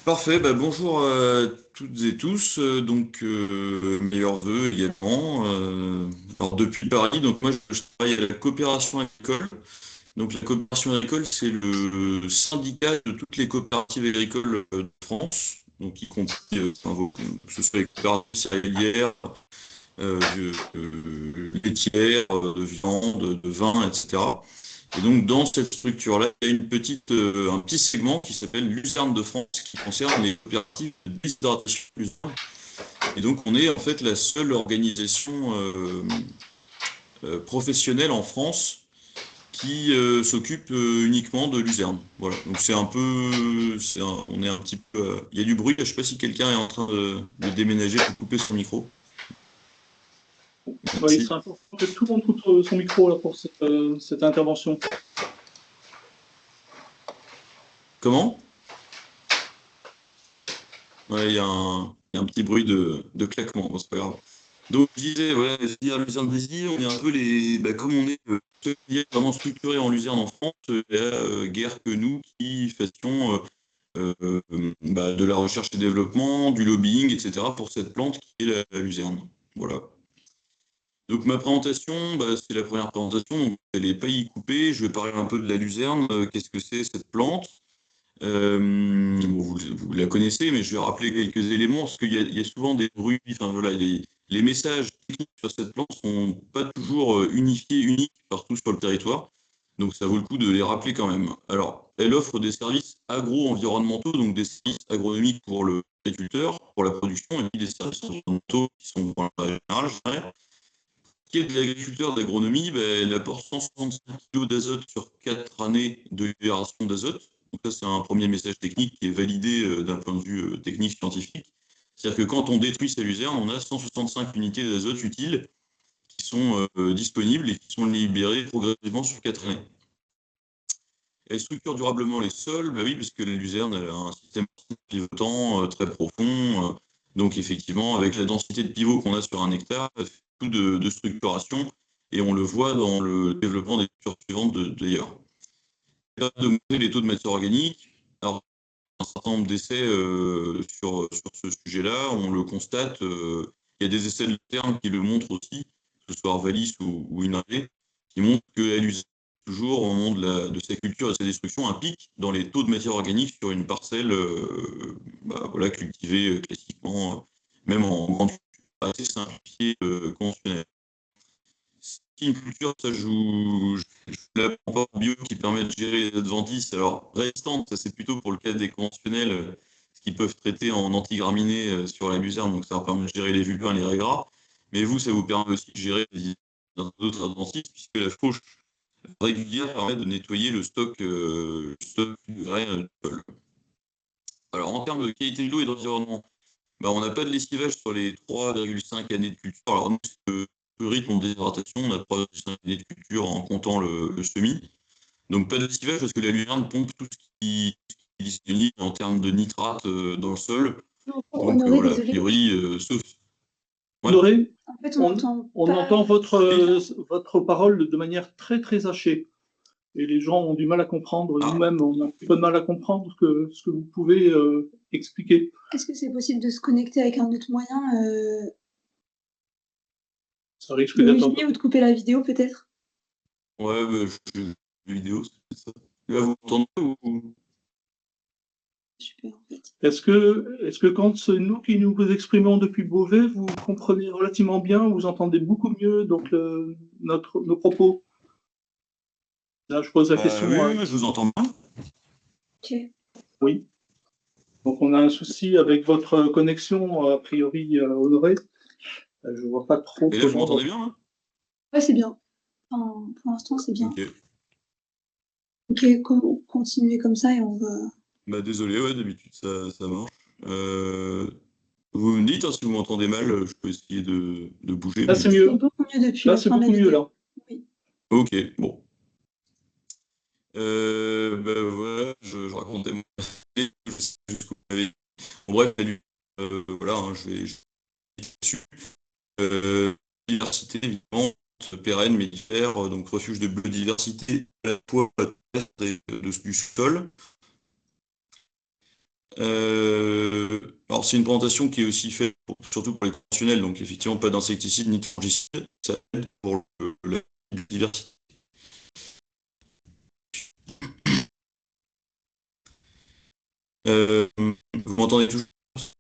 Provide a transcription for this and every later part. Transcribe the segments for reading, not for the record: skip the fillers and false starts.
Parfait, bonjour à toutes et tous. Meilleurs vœux également. Alors depuis Paris, donc moi je travaille à la coopération agricole. Donc la coopération agricole, c'est le syndicat de toutes les coopératives agricoles de France, donc y compris que ce soit les coopératives céréalières, laitières, de viande, de vin, etc. Et donc, dans cette structure-là, il y a un petit segment qui s'appelle Lucerne de France, qui concerne les coopératives de déshydratation Lucerne. Et donc, on est en fait la seule organisation professionnelle en France qui s'occupe uniquement de Luzerne. Voilà. Donc, on est un petit peu. Il y a du bruit. Je ne sais pas si quelqu'un est en train de déménager pour couper son micro. Oui, il Merci. serait important que tout le monde coupe son micro là, pour cette intervention. Comment? Ouais, il y a un petit bruit de claquement. Bon, c'est pas grave. Donc, je disais, ouais, c'est-à-dire Luzerne Brésil, on est un peu comme on est seul filière vraiment structuré en Luzerne en France, il y a guère que nous qui fassions de la recherche et développement, du lobbying, etc. pour cette plante qui est la luzerne. Voilà. Donc, ma présentation, c'est la première présentation. Donc, elle est pas y coupée. Je vais parler un peu de la luzerne. Qu'est-ce que c'est cette plante? Bon, vous la connaissez, mais je vais rappeler quelques éléments, parce qu'il y a souvent des bruits, enfin voilà, les messages techniques sur cette plante sont pas toujours unifiés, uniques partout sur le territoire, donc ça vaut le coup de les rappeler quand même. Alors, elle offre des services agro-environnementaux, donc des services agronomiques pour l'agriculteur, pour la production, et puis des services environnementaux qui sont pour la générale, je dirais. Qui est de l'agriculteur d'agronomie, elle apporte 165 kg d'azote sur 4 années de libération d'azote. Donc ça, c'est un premier message technique qui est validé d'un point de vue technique scientifique. C'est-à-dire que quand on détruit ces luzernes, on a 165 unités d'azote utiles qui sont disponibles et qui sont libérées progressivement sur 4 années. Elle structure durablement les sols, oui, parce que la luzerne elle a un système pivotant très profond. Donc effectivement, avec la densité de pivot qu'on a sur un hectare, elle fait beaucoup de structuration, et on le voit dans le développement des cultures suivantes d'ailleurs. Elle permet d'augmenter les taux de matière organique. Alors, un certain nombre d'essais sur ce sujet-là, on le constate. Il y a des essais de terme qui le montrent aussi, que ce soit Arvalis ou Inré, qui montrent qu'elle use toujours au moment de sa culture et de sa destruction un pic dans les taux de matière organique sur une parcelle voilà, cultivée classiquement, même en grande culture assez simplifiée, conventionnelle. Une culture, ça je l'apprends pas en bio, qui permet de gérer les adventices. Alors, restante, ça c'est plutôt pour le cas des conventionnels, ce qu'ils peuvent traiter en antigraminées sur la luzerne, donc ça leur permet de gérer les vulpins et les raies. Mais vous, ça vous permet aussi de gérer d'autres adventices, puisque la fauche régulière permet de nettoyer le stock du grain de sol. Alors, en termes de qualité de l'eau et d'environnement, on n'a pas de lessivage sur les 3,5 années de culture. Alors, nous, le rythme de déshydratation, on a 3,5 années de culture en comptant le semis. Donc, pas de lessivage parce que la luzerne pompe tout ce qui est disponible en termes de nitrate dans le sol. Donc, Honoré, voilà, a désolé. priori, sauf. Ouais. Honoré, En fait, on n'entend on pas. entend votre parole de manière très très hachée. Et les gens ont du mal à comprendre. Ah, Nous-mêmes, on a un petit peu de mal à comprendre ce que vous pouvez expliquer. Est-ce que c'est possible de se connecter avec un autre moyen, Ça risque de d'être un peu. wifi ou de couper la vidéo peut-être? ouais, j'ai vu la vidéo, c'est ça. Là, vous m'entendez ou... Super, en fait. Est-ce que quand c'est nous qui nous exprimons depuis Beauvais, vous comprenez relativement bien, vous entendez beaucoup mieux donc nos propos? Là, je pose la question. Oui, je vous entends bien. Ok. Oui. Donc, on a un souci avec votre connexion, a priori, Honoré. Je ne vois pas trop Et là, vous comment. m'entendez bien, là? Ouais, c'est bien. Enfin, pour l'instant, c'est bien. Ok. Ok, continuez comme ça et on va. Désolé, ouais, d'habitude, ça marche. Vous me dites, hein, si vous m'entendez mal, je peux essayer de bouger. Là, Mais... c'est C'est mieux. beaucoup mieux depuis Là, la c'est fin de la beaucoup mieux, vidéo. là. Oui. Ok, bon. Voilà, je racontais mon passé, je sais jusqu'où vous m'avez dit. Bon, bref, voilà, hein, je vais dessus. Biodiversité, évidemment, pérenne, mellifère, donc refuge de biodiversité à la fois de la terre et du sol. Alors, c'est une présentation qui est aussi faite surtout pour les conventionnels, donc effectivement, pas d'insecticides ni de fongicides. Ça aide pour la biodiversité. Vous m'entendez toujours?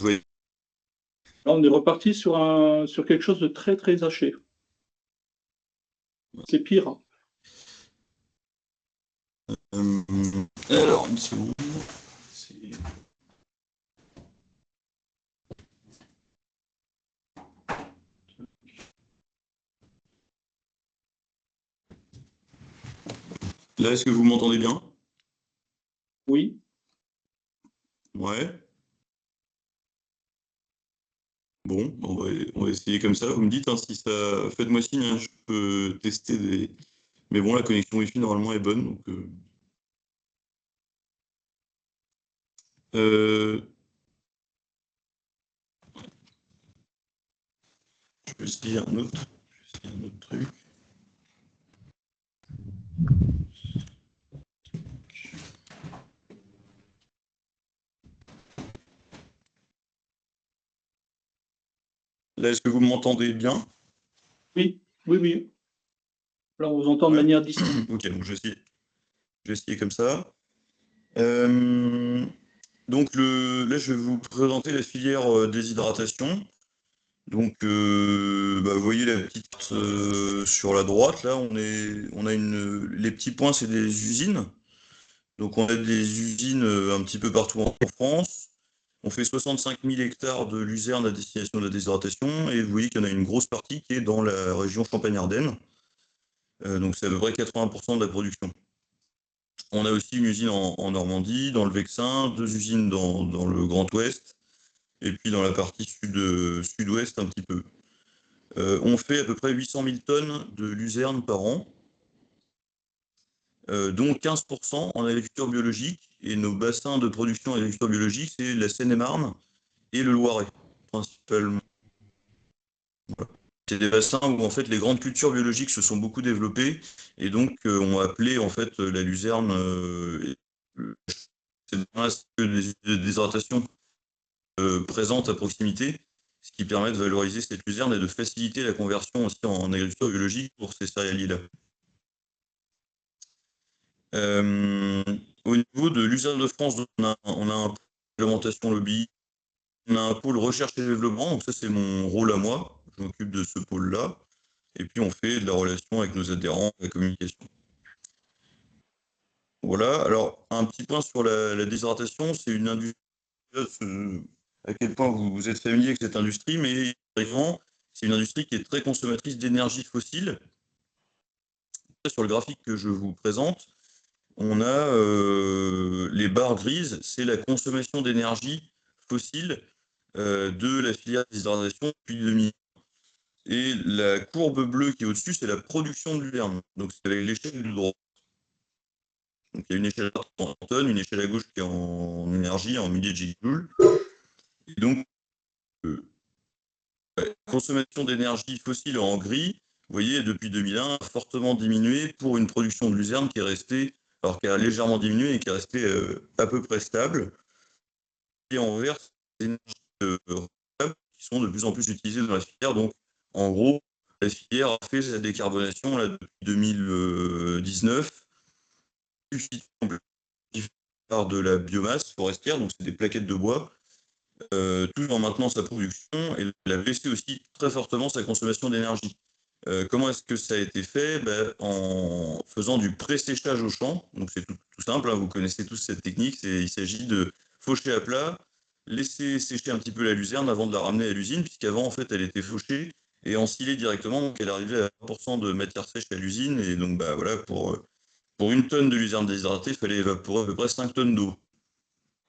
Oui. Là, on est reparti sur quelque chose de très, très haché. C'est pire. Alors, une seconde. Là, est-ce que vous m'entendez bien? Oui. Ouais. Bon, on va essayer comme ça. Vous me dites hein, si ça. Faites-moi signe, hein, je peux tester des. Mais bon, la connexion Wi-Fi normalement est bonne. Donc, euh, je vais essayer un autre. Je vais essayer un autre truc. Là, est-ce que vous m'entendez bien? Oui, oui, oui. Là, on vous entend de Ouais. manière distincte. Ok, donc je vais essayer comme ça. Euh, donc là, je vais vous présenter la filière déshydratation. Donc, vous voyez la petite carte sur la droite, là, les petits points, c'est des usines. Donc, on a des usines un petit peu partout en France. On fait 65 000 hectares de luzerne à destination de la déshydratation. Et vous voyez qu'il y en a une grosse partie qui est dans la région Champagne-Ardenne. Donc, c'est à peu près 80% de la production. On a aussi une usine en Normandie, dans le Vexin, deux usines dans le Grand Ouest, et puis dans la partie sud-ouest un petit peu. On fait à peu près 800 000 tonnes de luzerne par an, dont 15% en agriculture biologique. Et nos bassins de production en agriculture biologique, c'est la Seine-et-Marne et le Loiret, principalement. C'est des bassins où en fait les grandes cultures biologiques se sont beaucoup développées et donc ont appelé en fait la luzerne. C'est des hydratations présentes à proximité, ce qui permet de valoriser cette luzerne et de faciliter la conversion aussi en agriculture biologique pour ces céréaliers-là. Euh, Au niveau de l'usine de France, on a un pôle réglementation lobby, on a un pôle recherche et développement, donc ça c'est mon rôle à moi, je m'occupe de ce pôle-là, et puis on fait de la relation avec nos adhérents, la communication. Voilà, alors un petit point sur la déshydratation, c'est une industrie, à quel point vous êtes familier avec cette industrie, mais c'est une industrie qui est très consommatrice d'énergie fossile. Sur le graphique que je vous présente, on a les barres grises, c'est la consommation d'énergie fossile de la filière déshydratation depuis 2000. Et la courbe bleue qui est au-dessus, c'est la production de luzerne. Donc c'est avec l'échelle de droite. Donc il y a une échelle à droite en tonnes, une échelle à gauche qui est en énergie, en milliers de gigajoules. Et donc, la consommation d'énergie fossile en gris, vous voyez, depuis 2001, a fortement diminué pour une production de luzerne qui est restée, alors qui a légèrement diminué et qui est restée à peu près stable. Et en vert, des énergies renouvelables qui sont de plus en plus utilisées dans la filière. Donc, en gros, la filière a fait sa décarbonation là, depuis 2019, par de la biomasse forestière, donc c'est des plaquettes de bois, tout en maintenant sa production, et elle a baissé aussi très fortement sa consommation d'énergie. Comment est-ce que ça a été fait? En faisant du pré-séchage au champ, donc c'est tout simple, hein, vous connaissez tous cette technique, il s'agit de faucher à plat, laisser sécher un petit peu la luzerne avant de la ramener à l'usine, puisqu'avant en fait elle était fauchée et ensilée directement, donc elle arrivait à 1% de matière sèche à l'usine, et donc voilà, pour une tonne de luzerne déshydratée, il fallait évaporer à peu près 5 tonnes d'eau.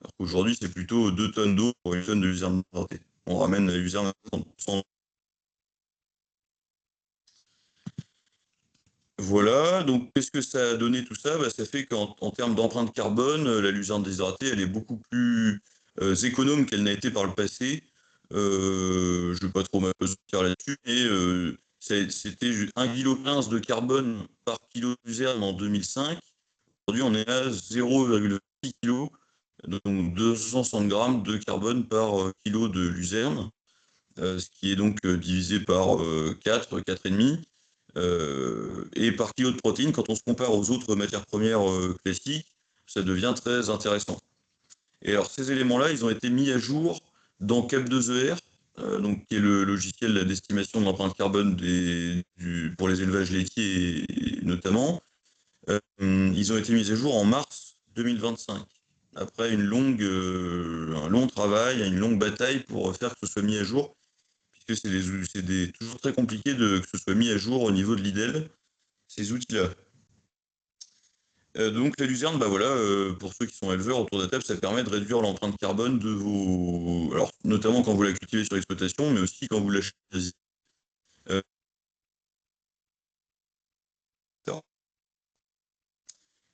Alors qu'aujourd'hui, c'est plutôt 2 tonnes d'eau pour une tonne de luzerne hydratée. On ramène la luzerne à 30%. Voilà, donc qu'est-ce que ça a donné tout ça? Ça fait qu'en termes d'empreinte carbone, la luzerne déshydratée, elle est beaucoup plus économe qu'elle n'a été par le passé. Je ne vais pas trop m'apesantir là-dessus, mais c'était 1,15 kg de carbone par kilo de luzerne en 2005. Aujourd'hui, on est à 0,6 kg donc 260 grammes de carbone par kilo de luzerne, ce qui est donc divisé par 4, 4,5. Et par kilo de protéines, quand on se compare aux autres matières premières classiques, ça devient très intéressant. Et alors ces éléments-là, ils ont été mis à jour dans Cap2ER, donc, qui est le logiciel d'estimation de l'empreinte carbone pour les élevages laitiers notamment. Ils ont été mis à jour en mars 2025, après un long travail, une longue bataille pour faire que ce soit mis à jour, puisque c'est toujours très compliqué que ce soit mis à jour au niveau de l'IDEL, ces outils-là. Donc la luzerne, bah voilà, pour ceux qui sont éleveurs autour de la table, ça permet de réduire l'empreinte carbone de vos... Alors, notamment quand vous la cultivez sur l'exploitation, mais aussi quand vous l'achetez. Euh,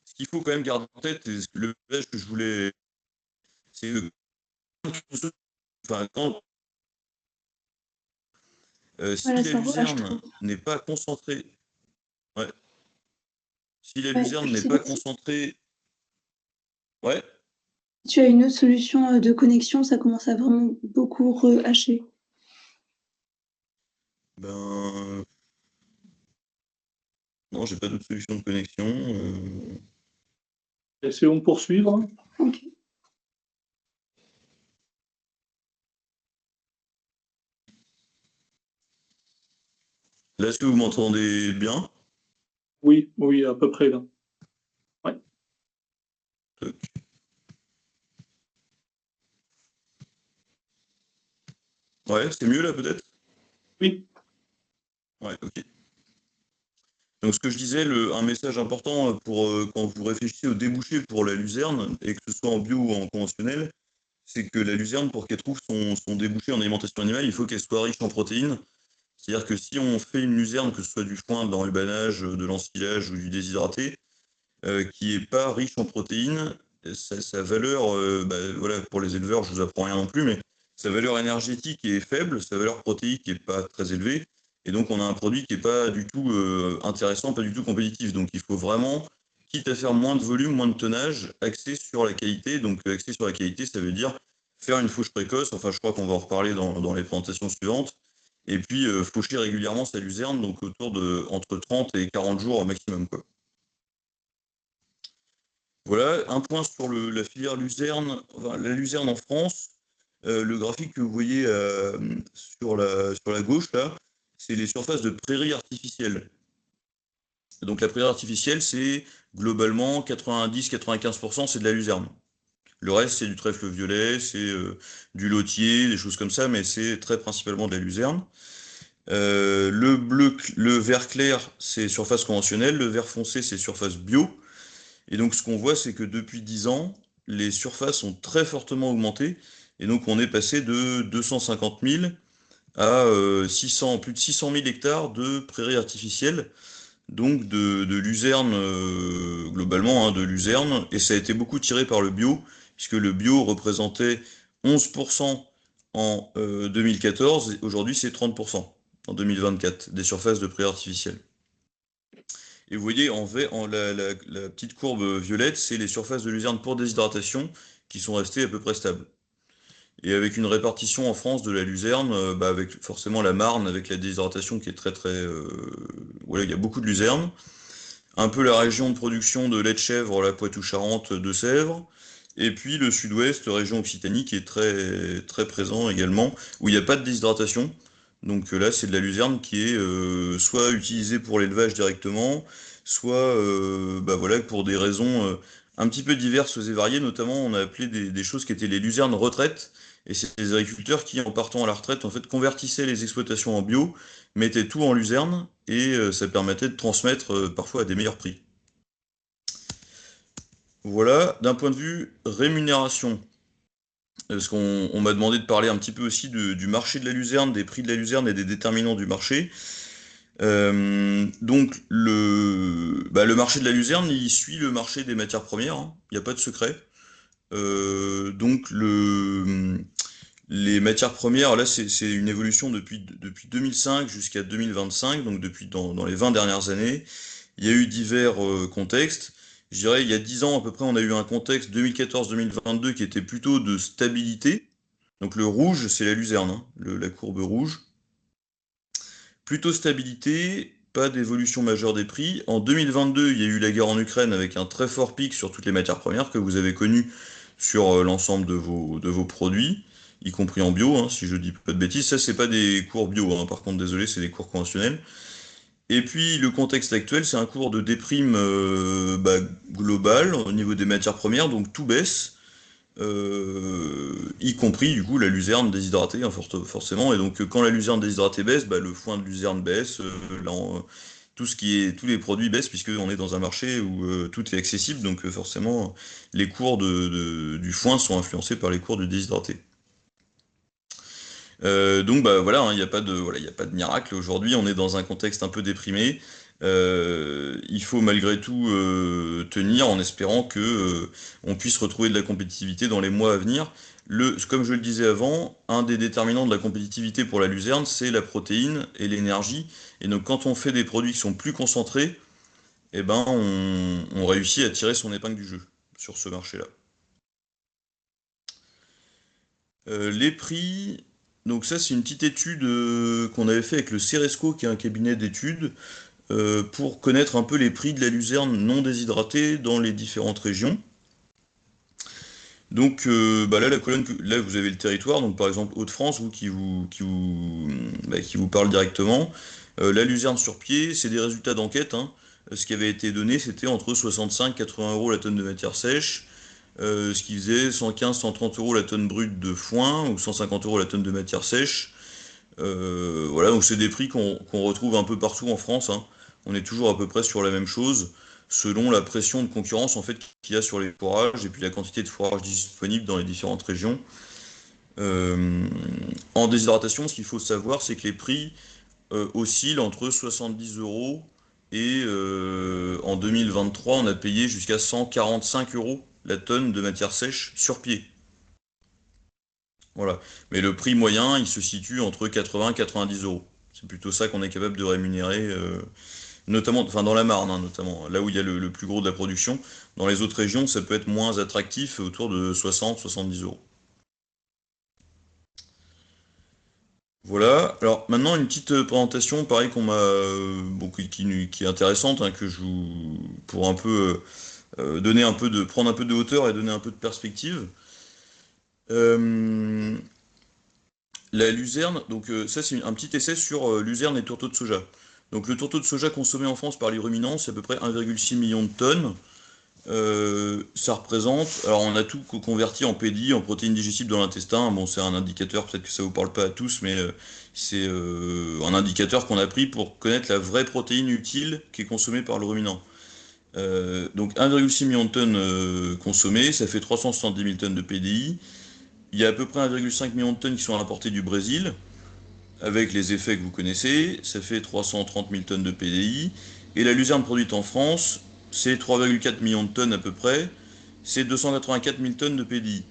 Ce qu'il faut quand même garder en tête, et le message que je voulais... C'est enfin, si Voilà, la ça relâche luzerne trop. n'est pas concentrée... Ouais. Si la Ouais, luzerne je n'est sais pas pas si concentrée... Ouais, tu as une autre solution de connexion, ça commence à vraiment beaucoup rehacher. ben... Non, j'ai pas d'autre solution de connexion. Essayons de poursuivre. Ok. Là, est-ce que vous m'entendez bien? Oui, oui, à peu près là. Ouais. Ouais, c'est mieux là peut-être? Oui, Ouais, ok. Donc ce que je disais, un message important pour quand vous réfléchissez au débouché pour la luzerne, et que ce soit en bio ou en conventionnel, c'est que la luzerne, pour qu'elle trouve son débouché en alimentation animale, il faut qu'elle soit riche en protéines. C'est-à-dire que si on fait une luzerne, que ce soit du foin, de l'enrubannage, de l'ensilage ou du déshydraté, qui n'est pas riche en protéines, sa valeur, bah, voilà, pour les éleveurs, je ne vous apprends rien non plus, mais sa valeur énergétique est faible, sa valeur protéique n'est pas très élevée, et donc on a un produit qui n'est pas du tout intéressant, pas du tout compétitif. Donc il faut vraiment, quitte à faire moins de volume, moins de tonnage, axer sur la qualité. Donc axer sur la qualité, ça veut dire faire une fauche précoce, enfin je crois qu'on va en reparler dans les présentations suivantes, et puis faucher régulièrement sa luzerne, donc autour de entre 30 et 40 jours au maximum, quoi. Voilà, un point sur la filière luzerne, enfin, la luzerne en France. Le graphique que vous voyez sur la gauche, là, c'est les surfaces de prairies artificielles. Donc la prairie artificielle, c'est globalement 90-95%, c'est de la luzerne. Le reste, c'est du trèfle violet, c'est du lotier, des choses comme ça, mais c'est très principalement de la luzerne. Le vert clair, c'est surface conventionnelle, le vert foncé, c'est surface bio. Et donc, ce qu'on voit, c'est que depuis 10 ans, les surfaces ont très fortement augmenté. Et donc, on est passé de 250 000 à plus de 600 000 hectares de prairies artificielles, donc de luzerne, globalement, hein, de luzerne. Et ça a été beaucoup tiré par le bio, puisque le bio représentait 11% en 2014, et aujourd'hui, c'est 30% en 2024, des surfaces de prairies artificielles. Et vous voyez, la petite courbe violette, c'est les surfaces de luzerne pour déshydratation qui sont restées à peu près stables. Et avec une répartition en France de la luzerne, bah, avec forcément la Marne, avec la déshydratation qui est très très... voilà, il y a beaucoup de luzerne. Un peu la région de production de lait de chèvre, la Poitou-Charentes, de Sèvres. Et puis le sud-ouest, région Occitanie, qui est très, très présent également, où il n'y a pas de déshydratation. Donc là, c'est de la luzerne qui est soit utilisée pour l'élevage directement, soit bah voilà, pour des raisons un petit peu diverses et variées. Notamment, on a appelé des choses qui étaient les luzernes retraite. Et c'est les agriculteurs qui, en partant à la retraite, en fait, convertissaient les exploitations en bio, mettaient tout en luzerne, et ça permettait de transmettre parfois à des meilleurs prix. Voilà, d'un point de vue rémunération, parce qu'on m'a demandé de parler un petit peu aussi du marché de la luzerne, des prix de la luzerne et des déterminants du marché. Donc le marché de la luzerne, il suit le marché des matières premières, hein. Il n'y a pas de secret. Donc les matières premières, là c'est une évolution depuis 2005 jusqu'à 2025, donc dans les 20 dernières années. Il y a eu divers contextes. je dirais, il y a 10 ans à peu près, on a eu un contexte 2014-2022 qui était plutôt de stabilité. Donc le rouge, c'est la luzerne, hein, la courbe rouge. Plutôt stabilité, pas d'évolution majeure des prix. En 2022, il y a eu la guerre en Ukraine avec un très fort pic sur toutes les matières premières que vous avez connu sur l'ensemble de vos produits, y compris en bio, hein, si je dis pas de bêtises. Ça, c'est pas des cours bio, hein, par contre, désolé, c'est des cours conventionnels. Et puis le contexte actuel, c'est un cours de déprime global au niveau des matières premières, donc tout baisse, y compris du coup la luzerne déshydratée, hein, forcément. Et donc quand la luzerne déshydratée baisse, bah, le foin de luzerne baisse, tous les produits baissent puisqu'on est dans un marché où tout est accessible, donc forcément les cours du foin sont influencés par les cours du déshydraté. Donc bah voilà, hein, il n'y a pas de voilà, il y a pas de miracle. Aujourd'hui, on est dans un contexte un peu déprimé. Il faut malgré tout tenir en espérant que on puisse retrouver de la compétitivité dans les mois à venir. Comme je le disais avant, un des déterminants de la compétitivité pour la luzerne, c'est la protéine et l'énergie. Et donc quand on fait des produits qui sont plus concentrés, eh ben on réussit à tirer son épingle du jeu sur ce marché-là. Les prix, donc ça c'est une petite étude qu'on avait fait avec le Ceresco, qui est un cabinet d'études, pour connaître un peu les prix de la luzerne non déshydratée dans les différentes régions. Donc bah là, la colonne, là vous avez le territoire, donc par exemple Hauts-de-France, qui vous parle directement. La luzerne sur pied, c'est des résultats d'enquête, hein. Ce qui avait été donné, c'était entre 65 et 80 euros la tonne de matière sèche, ce qui faisait 115-130 euros la tonne brute de foin, ou 150 euros la tonne de matière sèche. Voilà, donc c'est des prix qu'on retrouve un peu partout en France, hein. On est toujours à peu près sur la même chose, selon la pression de concurrence en fait qu'il y a sur les forages et puis la quantité de forages disponibles dans les différentes régions. Euh, En déshydratation, ce qu'il faut savoir, c'est que les prix oscillent entre 70 euros et en 2023, on a payé jusqu'à 145 euros la tonne de matière sèche sur pied. Voilà. Mais le prix moyen, il se situe entre 80 et 90 euros. C'est plutôt ça qu'on est capable de rémunérer, notamment, enfin dans la Marne, hein, notamment, là où il y a le plus gros de la production. Dans les autres régions, ça peut être moins attractif, autour de 60-70 euros. Voilà. Alors maintenant, une petite présentation, pareil qu'on m'a, bon, qui est intéressante, hein, pour un peu prendre un peu de hauteur et donner un peu de perspective. Euh, La luzerne, donc ça c'est un petit essai sur luzerne et tourteau de soja. Donc le tourteau de soja consommé en France par les ruminants, c'est à peu près 1,6 million de tonnes. Ça représente, alors on a tout converti en PDI, en protéines digestibles dans l'intestin. Bon, c'est un indicateur, peut-être que ça vous parle pas à tous, mais c'est un indicateur qu'on a pris pour connaître la vraie protéine utile qui est consommée par le ruminant. Donc 1,6 million de tonnes consommées, ça fait 370 000 tonnes de PDI. Il y a à peu près 1,5 million de tonnes qui sont importées du Brésil, avec les effets que vous connaissez, ça fait 330 000 tonnes de PDI. Et la luzerne produite en France, c'est 3,4 millions de tonnes à peu près, c'est 284 000 tonnes de PDI.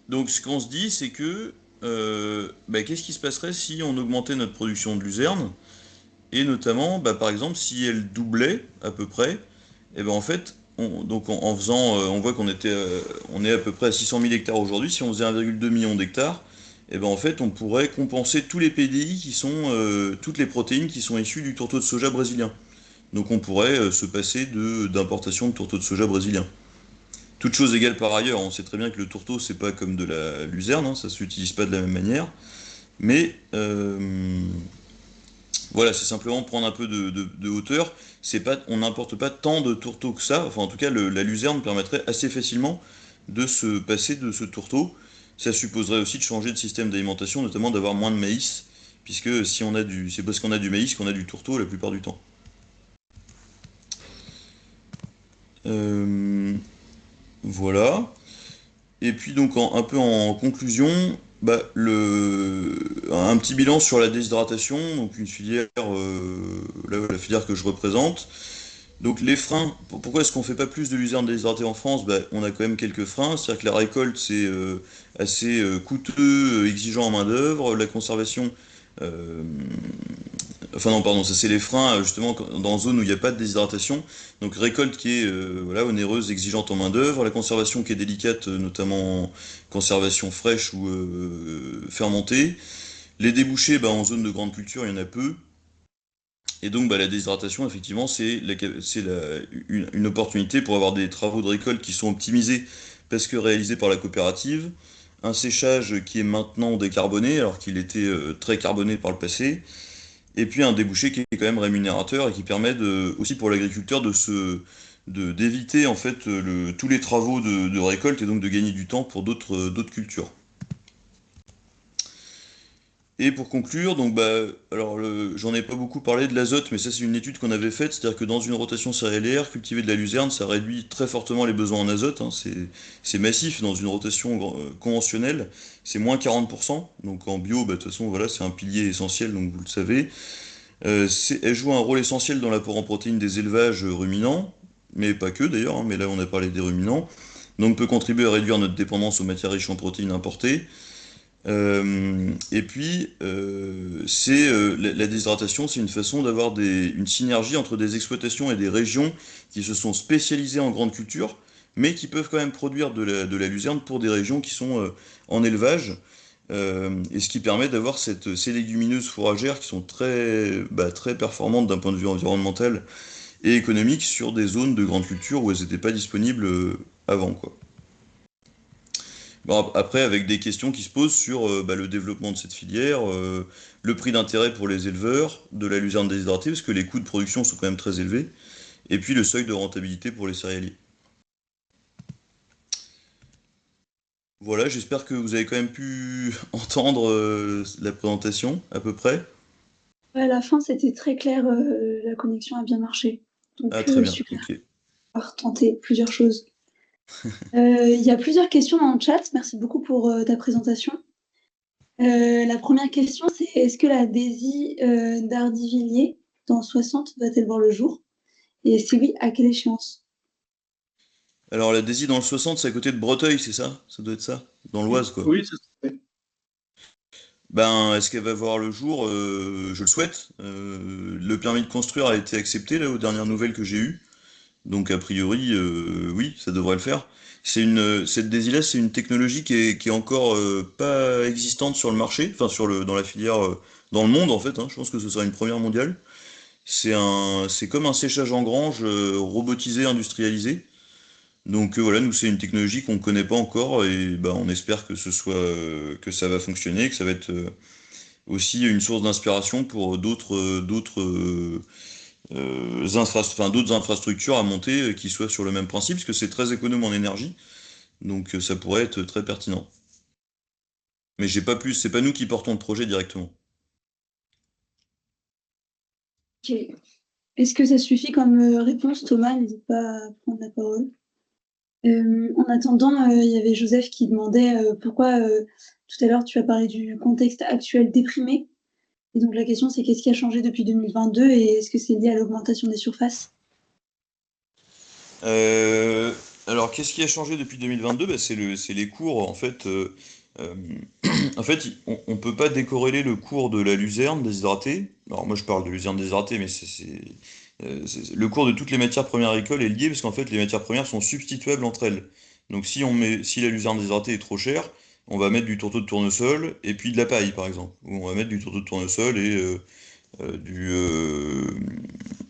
Donc ce qu'on se dit, c'est que qu'est-ce qui se passerait si on augmentait notre production de luzerne, et notamment, par exemple, si elle doublait à peu près, et ben en fait, en faisant, on voit on est à peu près à 600 000 hectares aujourd'hui. Si on faisait 1,2 million d'hectares, et ben en fait, on pourrait compenser tous les PDI qui sont, toutes les protéines qui sont issues du tourteau de soja brésilien. Donc on pourrait se passer d'importation de tourteau de soja brésilien. Toute chose égale par ailleurs, on sait très bien que le tourteau, c'est pas comme de la luzerne, hein, ça s'utilise pas de la même manière. Mais voilà, c'est simplement prendre un peu de hauteur. On n'importe pas tant de tourteaux que ça. Enfin, en tout cas, la luzerne permettrait assez facilement de se passer de ce tourteau. Ça supposerait aussi de changer de système d'alimentation, notamment d'avoir moins de maïs, puisque si on a c'est parce qu'on a du maïs qu'on a du tourteau la plupart du temps. Euh, voilà. Et puis donc un peu en conclusion, un petit bilan sur la déshydratation, donc une filière, la filière que je représente. Donc les freins, pourquoi est-ce qu'on fait pas plus de luzerne déshydratée en France? On a quand même quelques freins, c'est-à-dire que la récolte c'est assez coûteux, exigeant en main-d'œuvre, la conservation, enfin non, pardon, ça c'est les freins justement dans zone où il n'y a pas de déshydratation. Donc récolte qui est voilà, onéreuse, exigeante en main-d'œuvre, la conservation qui est délicate, notamment en conservation fraîche ou fermentée. Les débouchés, bah, en zone de grande culture, il y en a peu. Et donc bah, la déshydratation, effectivement, une opportunité pour avoir des travaux de récolte qui sont optimisés parce que réalisés par la coopérative. Un séchage qui est maintenant décarboné alors qu'il était très carboné par le passé et puis un débouché qui est quand même rémunérateur et qui permet aussi pour l'agriculteur d'éviter en fait tous les travaux de récolte et donc de gagner du temps pour d'autres cultures. Et pour conclure, donc bah, alors j'en ai pas beaucoup parlé de l'azote, mais ça c'est une étude qu'on avait faite, c'est-à-dire que dans une rotation céréalière, cultiver de la luzerne, ça réduit très fortement les besoins en azote, hein, c'est massif dans une rotation conventionnelle, c'est moins 40%, donc en bio, bah, de toute façon voilà, c'est un pilier essentiel, donc vous le savez. Elle joue un rôle essentiel dans l'apport en protéines des élevages ruminants, mais pas que d'ailleurs, hein, mais là on a parlé des ruminants, donc peut contribuer à réduire notre dépendance aux matières riches en protéines importées. Et puis, la déshydratation, c'est une façon d'avoir une synergie entre des exploitations et des régions qui se sont spécialisées en grande culture, mais qui peuvent quand même produire de la luzerne pour des régions qui sont en élevage. Et ce qui permet d'avoir ces légumineuses fourragères qui sont très performantes d'un point de vue environnemental et économique sur des zones de grande culture où elles n'étaient pas disponibles avant, quoi. Bon, après, avec des questions qui se posent sur bah, le développement de cette filière, le prix d'intérêt pour les éleveurs, de la luzerne déshydratée, parce que les coûts de production sont quand même très élevés, et puis le seuil de rentabilité pour les céréaliers. Voilà, j'espère que vous avez quand même pu entendre la présentation, à peu près. Ouais, à la fin, c'était très clair, la connexion a bien marché. Ah, Donc, très bien, super, ok. on va retenter plusieurs choses. Il y a plusieurs questions dans le chat. Merci beaucoup pour ta présentation. La première question, c'est est-ce que la DESI d'Ardivilliers, dans 60, va-t-elle voir le jour? Et si oui, à quelle échéance? Alors, la Daisy dans le 60, c'est à côté de Breteuil, c'est ça? Ça doit être ça? Dans l'Oise, quoi. Oui, c'est ça. Ben, est-ce qu'elle va voir le jour? Je le souhaite. Le permis de construire a été accepté, là, aux dernières nouvelles que j'ai eues. Donc a priori, oui, ça devrait le faire. Cette Desilas, c'est une technologie qui est encore pas existante sur le marché, enfin dans la filière, dans le monde en fait. Hein. Je pense que ce sera une première mondiale. C'est comme un séchage en grange robotisé, industrialisé. Donc voilà, nous c'est une technologie qu'on ne connaît pas encore et bah, on espère que que ça va fonctionner, que ça va être aussi une source d'inspiration pour d'autres infrastructures à monter qui soient sur le même principe, parce que c'est très économe en énergie, donc ça pourrait être très pertinent. Mais j'ai pas plus, c'est pas nous qui portons le projet directement. Ok. Est-ce que ça suffit comme réponse, Thomas? N'hésite pas à prendre la parole. En attendant, il y avait Joseph qui demandait pourquoi tout à l'heure tu as parlé du contexte actuel déprimé. Et donc la question c'est qu'est-ce qui a changé depuis 2022 et est-ce que c'est lié à l'augmentation des surfaces? Euh, alors, qu'est-ce qui a changé depuis 2022? Bah, c'est les cours, en fait. Euh, en fait, on peut pas décorréler le cours de la luzerne déshydratée. Alors, moi, je parle de luzerne déshydratée, mais le cours de toutes les matières premières agricoles est lié parce qu'en fait, les matières premières sont substituables entre elles. Donc, si la luzerne déshydratée est trop chère, on va mettre du tourteau de tournesol et puis de la paille, par exemple. Ou on va mettre du tourteau de tournesol et euh, du, euh,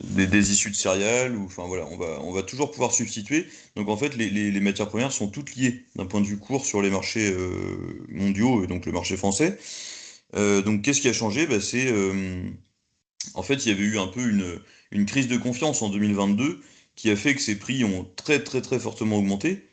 des issues de céréales, ou enfin voilà, on va toujours pouvoir substituer. Donc en fait, les matières premières sont toutes liées d'un point de vue court sur les marchés mondiaux, et donc le marché français. Donc qu'est-ce qui a changé? Bah, en fait, il y avait eu un peu une crise de confiance en 2022 qui a fait que ces prix ont très très très fortement augmenté.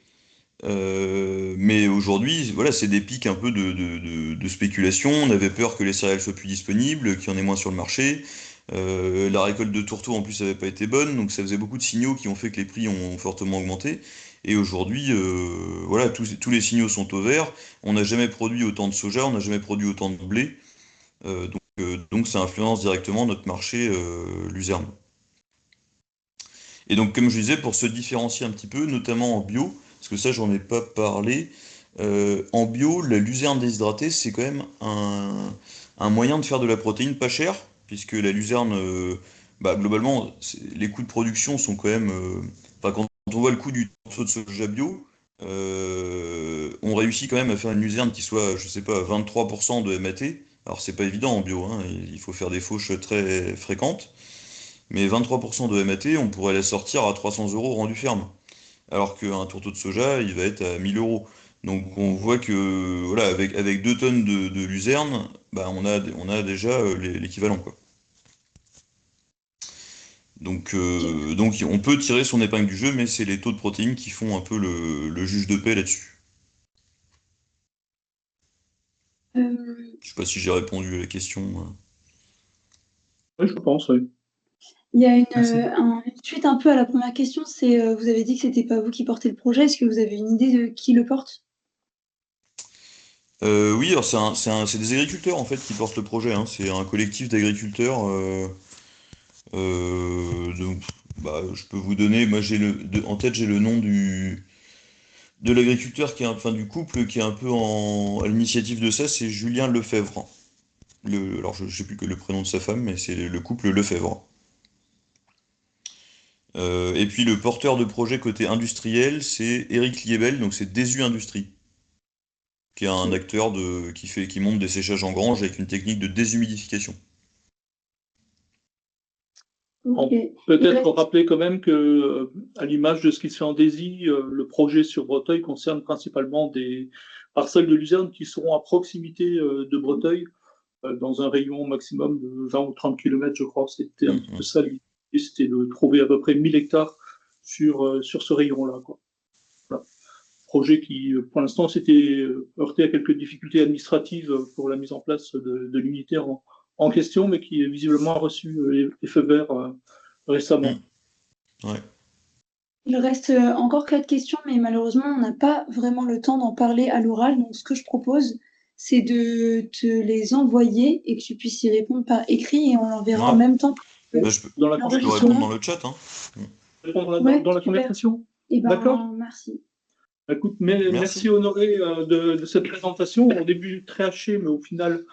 Mais aujourd'hui, voilà, c'est des pics un peu de spéculation. On avait peur que les céréales soient plus disponibles, qu'il y en ait moins sur le marché. La récolte de tourteaux en plus n'avait pas été bonne, donc ça faisait beaucoup de signaux qui ont fait que les prix ont fortement augmenté. Et aujourd'hui, voilà, tous les signaux sont au vert. On n'a jamais produit autant de soja, on n'a jamais produit autant de blé. Donc ça influence directement notre marché luzerne. Et donc, comme je disais, pour se différencier un petit peu, notamment en bio, parce que ça, j'en ai pas parlé, en bio, la luzerne déshydratée, c'est quand même un moyen de faire de la protéine pas chère, puisque la luzerne, globalement, les coûts de production sont quand même. Quand on voit le coût du morceau de soja bio, on réussit quand même à faire une luzerne qui soit, je sais pas, 23% de MAT. Alors c'est pas évident en bio, hein, il faut faire des fauches très fréquentes, mais 23% de MAT, on pourrait la sortir à 300 euros rendu ferme, alors qu'un tourteau de soja, il va être à 1000 euros. Donc on voit que voilà, avec 2 tonnes de luzerne, on a déjà l'équivalent, quoi. Donc on peut tirer son épingle du jeu, mais c'est les taux de protéines qui font un peu le juge de paix là-dessus. Euh, Je sais pas si j'ai répondu à la question. Oui, je pense, oui. Il y a Merci. une suite un peu à la première question, c'est vous avez dit que c'était pas vous qui portez le projet. Est-ce que vous avez une idée de qui le porte? Oui, alors c'est des agriculteurs en fait qui portent le projet, hein. C'est un collectif d'agriculteurs. Donc, je peux vous donner. Moi, en tête, j'ai le nom de l'agriculteur enfin du couple qui est un peu à l'initiative de ça. C'est Julien Lefebvre. Alors, je sais plus que le prénom de sa femme, mais c'est le couple Lefebvre. Et puis le porteur de projet côté industriel, c'est Eric Liebel, donc c'est Desu Industrie, qui est un acteur qui monte des séchages en grange avec une technique de déshumidification. Ok. Peut-être rappeler quand même que, à l'image de ce qui se fait en Désy, le projet sur Breteuil concerne principalement des parcelles de luzerne qui seront à proximité de Breteuil, dans un rayon maximum de 20 ou 30 km, je crois. C'était un petit peu ça l'idée, c'était de trouver à peu près 1000 hectares sur ce rayon-là, quoi. Voilà. Projet qui, pour l'instant, s'était heurté à quelques difficultés administratives pour la mise en place de l'unité en question, mais qui visiblement a reçu les feux verts récemment. Ouais. Il reste encore 4 questions, mais malheureusement, on n'a pas vraiment le temps d'en parler à l'oral. Donc, ce que je propose, c'est de te les envoyer et que tu puisses y répondre par écrit et on l'enverra en Ouais. même temps que Dans la Je peux répondre l'enregistrement. dans le chat, hein. répondre Ouais, dans la super. conversation. Et D'accord. merci. Écoute, Merci. merci Honoré de cette présentation. Au début très haché, mais au final,